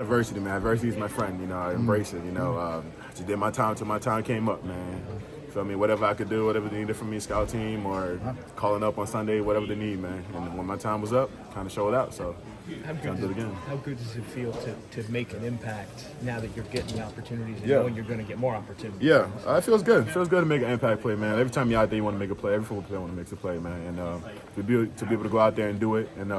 Adversity, man. Adversity is my friend. You know, I embrace it. You know, I just did my time till my time came up, man. You feel me? Whatever I could do, whatever they needed from me, scout team or calling up on Sunday, whatever they need, man. And when my time was up, kind of showed out. So, trying to do it again. How good does it feel to make an impact now that you're getting the opportunities and knowing you're going to get more opportunities? Yeah, it feels good. It feels good to make an impact play, man. Every time you're out there, you want to make a play. Every football player wants to make a play, man. And to be able to go out there and do it, and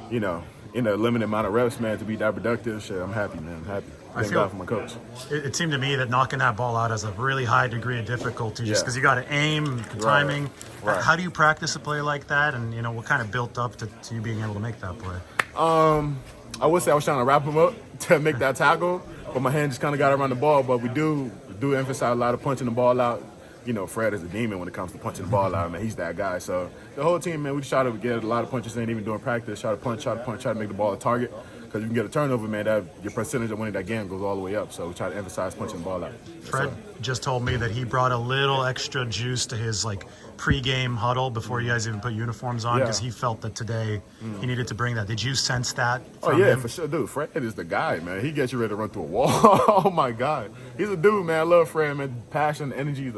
you know, in a limited amount of reps, man, to be that productive, shit, I'm happy, man. I'm happy. Thank God for my coach. It seemed to me that knocking that ball out has a really high degree of difficulty just because you got to aim, the timing. Right. How do you practice a play like that? And, you know, what kind of built up to you being able to make that play? I would say I was trying to wrap him up to make that tackle, but my hand just kind of got around the ball. But we do emphasize a lot of punching the ball out. You know, Fred is a demon when it comes to punching the ball out, man. He's that guy. So the whole team, man, we try to get a lot of punches in, even during practice. Try to punch, try to make the ball a target. Because you can get a turnover, man, your percentage of winning that game goes all the way up. So we try to emphasize punching the ball out. Fred just told me that he brought a little extra juice to his, like, pre-game huddle before you guys even put uniforms on because he felt that today he needed to bring that. Did you sense that from him? For sure, dude. Fred is the guy, man. He gets you ready to run through a wall. Oh, my God. He's a dude, man. I love Fred, man. Passion, energy,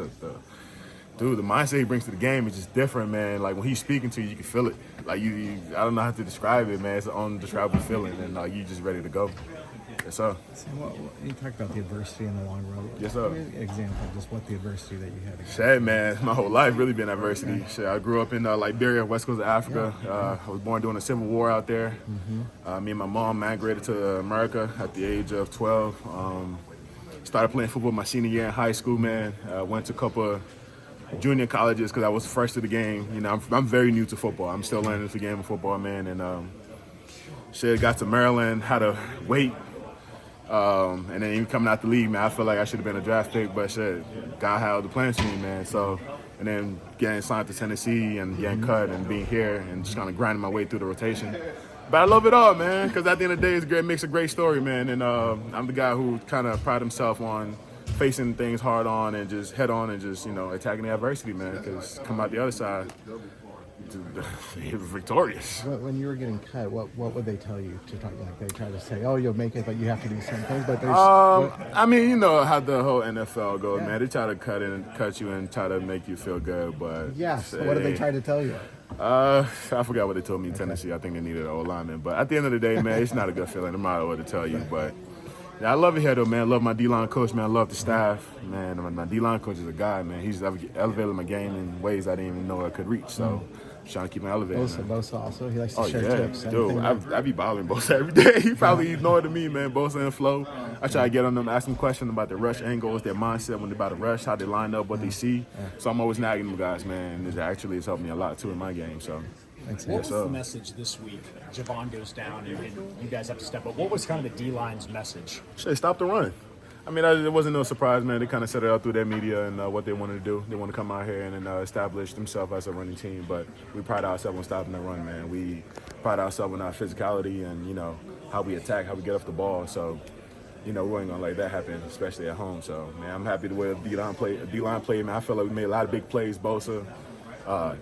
Dude, the mindset he brings to the game is just different, man. Like, when he's speaking to you, you can feel it. Like, I don't know how to describe it, man. It's an undescribable feeling, and you just ready to go. Yes, sir. So you talked about the adversity in the long road. Yes, sir. Give me an example of just what the adversity that you had to Shit, man. My whole life really been adversity. Shit, I grew up in Liberia, west coast of Africa. I was born during the Civil War out there. Me and my mom migrated to America at the age of 12. Started playing football my senior year in high school, man. Went to a couple of junior colleges because I was fresh to the game. You know, I'm very new to football. I'm still learning the game of football, man. And shit, got to Maryland, had to wait. And then even coming out the league, man, I feel like I should have been a draft pick, but shit, God had other plans for me, man. So, and then getting signed to Tennessee and getting cut and being here and just kind of grinding my way through the rotation. But I love it all, man, because at the end of the day, it makes a great story, man. And I'm the guy who kind of pride himself on facing things hard on and just head on and just, you know, attacking the adversity, man, because come out the other side, he was victorious. When you were getting cut, what would they tell you to talk? Like they try to say, "Oh, you'll make it, but you have to do some things." But there's, I mean, you know how the whole NFL goes, man. They try to cut you and try to make you feel good, but so what did they try to tell you? I forgot what they told me in Tennessee. I think they needed an O-lineman, but at the end of the day, man, it's not a good feeling. I'm not what to tell you, but. Yeah, I love it here, though, man. I love my D-line coach, man. I love the staff, man. My D-line coach is a guy, man. He's elevated my game in ways I didn't even know I could reach. So, I'm trying to keep him elevated. Bosa also, he likes to share tips. Dude, I be bothering Bosa every day. He probably ignored to me, man. Bosa and Flo. I try to get on them, ask them questions about their rush angles, their mindset when they're about to rush, how they line up, what they see. So I'm always nagging them guys, man. It actually has helped me a lot, too, in my game. So. What was the message this week? Javon goes down and you guys have to step up. What was kind of the D-line's message? Shit, stop the run. I mean, it wasn't no surprise, man. They kind of set it out through their media and what they wanted to do. They want to come out here and establish themselves as a running team. But we pride ourselves on stopping the run, man. We pride ourselves on our physicality and, you know, how we attack, how we get off the ball. So, you know, we ain't going to let that happen, especially at home. So, man, I'm happy the way D-line played, man. I feel like we made a lot of big plays, Bosa.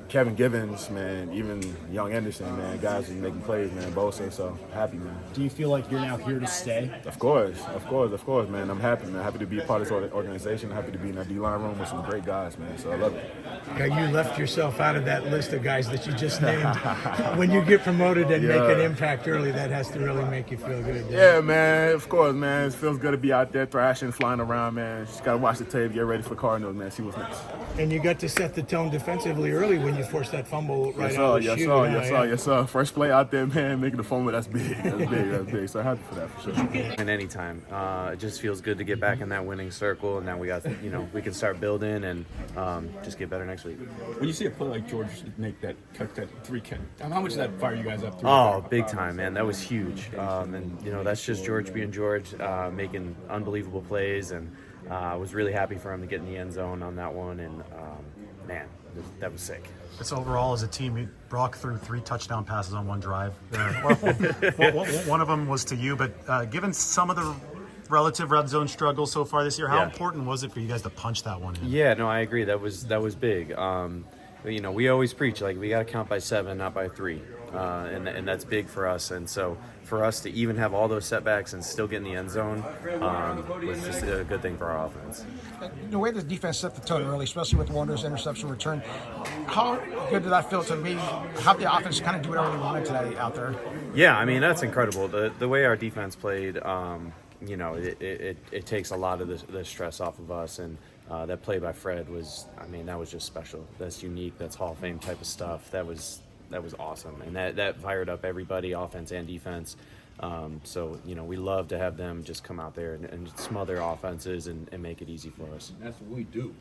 Kevin Givens, man, even Young Anderson, man, guys are making plays, man, Bosa, so happy, man. Do you feel like you're now here to stay? Of course, man. I'm happy, man. Happy to be a part of this organization. Happy to be in that D-line room with some great guys, man, so I love it. Okay, you left yourself out of that list of guys that you just named. When you get promoted and make an impact early, that has to really make you feel good. Yeah, man, of course, man. It feels good to be out there thrashing, flying around, man. Just got to watch the tape, get ready for Cardinals, man, see what's next. And you got to set the tone defensively early when you forced that fumble right out of the chute. Yes, sir. First play out there, man, making the fumble, that's big. That's big. So happy for that, for sure. And anytime. It just feels good to get back in that winning circle, and now we got, you know, we can start building and just get better next week. When you see a play like George make that cut, how much does that fire you guys up? Oh, big time, man. That was huge. And, you know, that's just George being George, making unbelievable plays, and I was really happy for him to get in the end zone on that one, and, man, that was sick. It's overall as a team, Brock threw 3 touchdown passes on one drive. One of them was to you, but given some of the relative red zone struggles so far this year, how important was it for you guys to punch that one in? Yeah, no, I agree. That was big. You know, we always preach, like, we got to count by 7, not by 3. and that's big for us. And so for us to even have all those setbacks and still get in the end zone was just a good thing for our offense. The way the defense set the tone early, especially with Warner's interception return, how good did that feel to me? How the offense kind of do whatever they wanted today out there? Yeah, I mean, that's incredible. The way our defense played, you know, it takes a lot of the stress off of us. And that play by Fred was, I mean, that was just special. That's unique. That's Hall of Fame type of stuff. That was awesome. And that fired up everybody, offense and defense. So, you know, we love to have them just come out there and smother offenses and make it easy for us. That's what we do.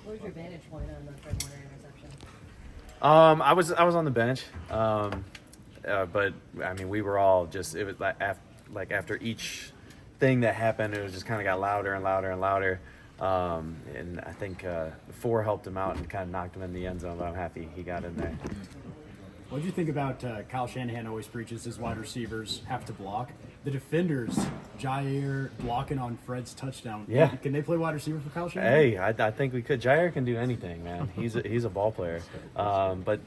What was your vantage point on the Fred Warner interception? I was on the bench, but I mean, we were all just, it was like after each thing that happened, it was just kind of got louder and louder and louder. And I think 4 helped him out and kind of knocked him in the end zone, but I'm happy he got in there. What did you think about Kyle Shanahan always preaches his wide receivers have to block? The defenders, Jair blocking on Fred's touchdown. Yeah. Can they play wide receiver for Kyle Shanahan? Hey, I think we could. Jair can do anything, man. He's a ball player. But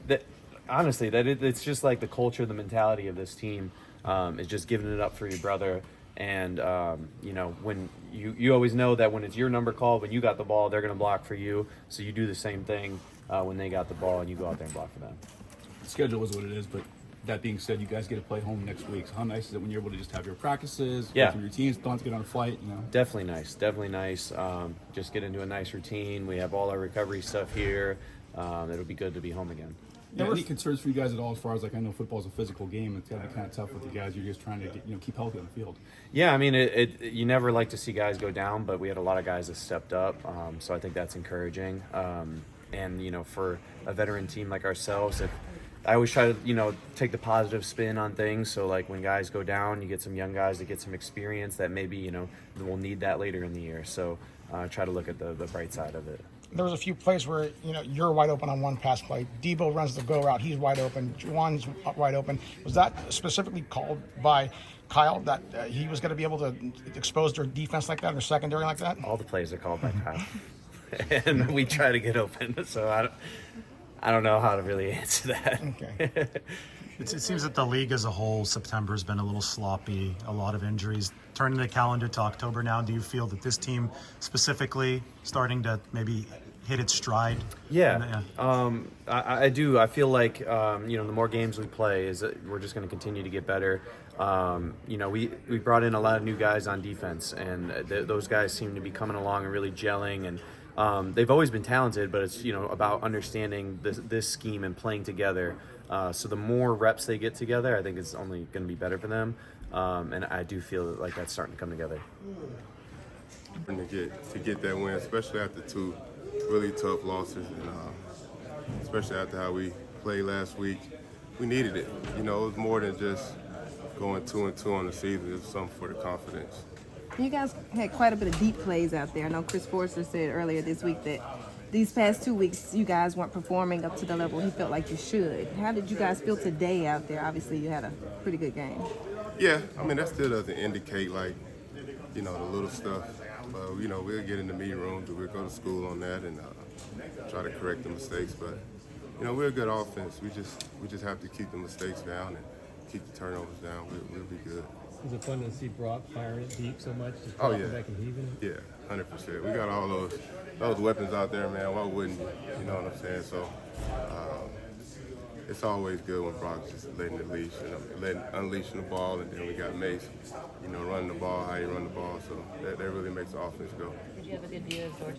honestly, it's just like the culture, the mentality of this team is just giving it up for your brother. And, you know, when you always know that when it's your number called, when you got the ball, they're going to block for you. So you do the same thing when they got the ball and you go out there and block for them. The schedule is what it is, but that being said, you guys get to play home next week. So how nice is it when you're able to just have your practices, Yeah. go through routines, don't have to get on a flight, you know? Definitely nice. Just get into a nice routine. We have all our recovery stuff here. It'll be good to be home again. Yeah, any concerns for you guys at all as far as, like, I know football's a physical game. It's got to be kind of tough with you guys. You're just trying to get, keep healthy on the field. Yeah, I mean, you never like to see guys go down, but we had a lot of guys that stepped up, so I think that's encouraging. And, you know, for a veteran team like ourselves, I always try to, take the positive spin on things. So, like, when guys go down, you get some young guys that get some experience that maybe, we'll need that later in the year. So try to look at the bright side of it. There was a few plays where, you're wide open on one pass play. Debo runs the go route. He's wide open. Juwan's wide open. Was that specifically called by Kyle that he was going to be able to expose their defense like that or secondary like that? All the plays are called by Kyle. And we try to get open. So I don't know how to really answer that. Okay. It seems that the league as a whole, September has been a little sloppy, a lot of injuries. Turning the calendar to October now, do you feel that this team specifically starting to maybe hit its stride? Yeah, I do. I feel like, the more games we play, we're just going to continue to get better. We brought in a lot of new guys on defense, and those guys seem to be coming along and really gelling. And they've always been talented, but it's, about understanding this scheme and playing together. So the more reps they get together, I think it's only going to be better for them. And I do feel like that's starting to come together. To get that win, especially after 2 really tough losses, and especially after how we played last week, we needed it. It was more than just going 2-2 on the season. It was something for the confidence. You guys had quite a bit of deep plays out there. I know Chris Forrester said earlier this week that these past 2 weeks you guys weren't performing up to the level he felt like you should. How did you guys feel today out there? Obviously you had a pretty good game. Yeah, I mean, that still doesn't indicate, like, the little stuff. But, we'll get in the meeting rooms, we'll go to school on that and try to correct the mistakes. But, we're a good offense. We just have to keep the mistakes down and keep the turnovers down. We'll be good. Is it fun to see Brock firing it deep so much? Just Oh, yeah. back and heaving it? Yeah, 100%. We got all those weapons out there, man. Why wouldn't you? You know what I'm saying? So it's always good when Brock's just letting it leash, unleashing the ball, and then we got Mace, running the ball, how you run the ball. So that really makes the offense go. Did you have a good view of George?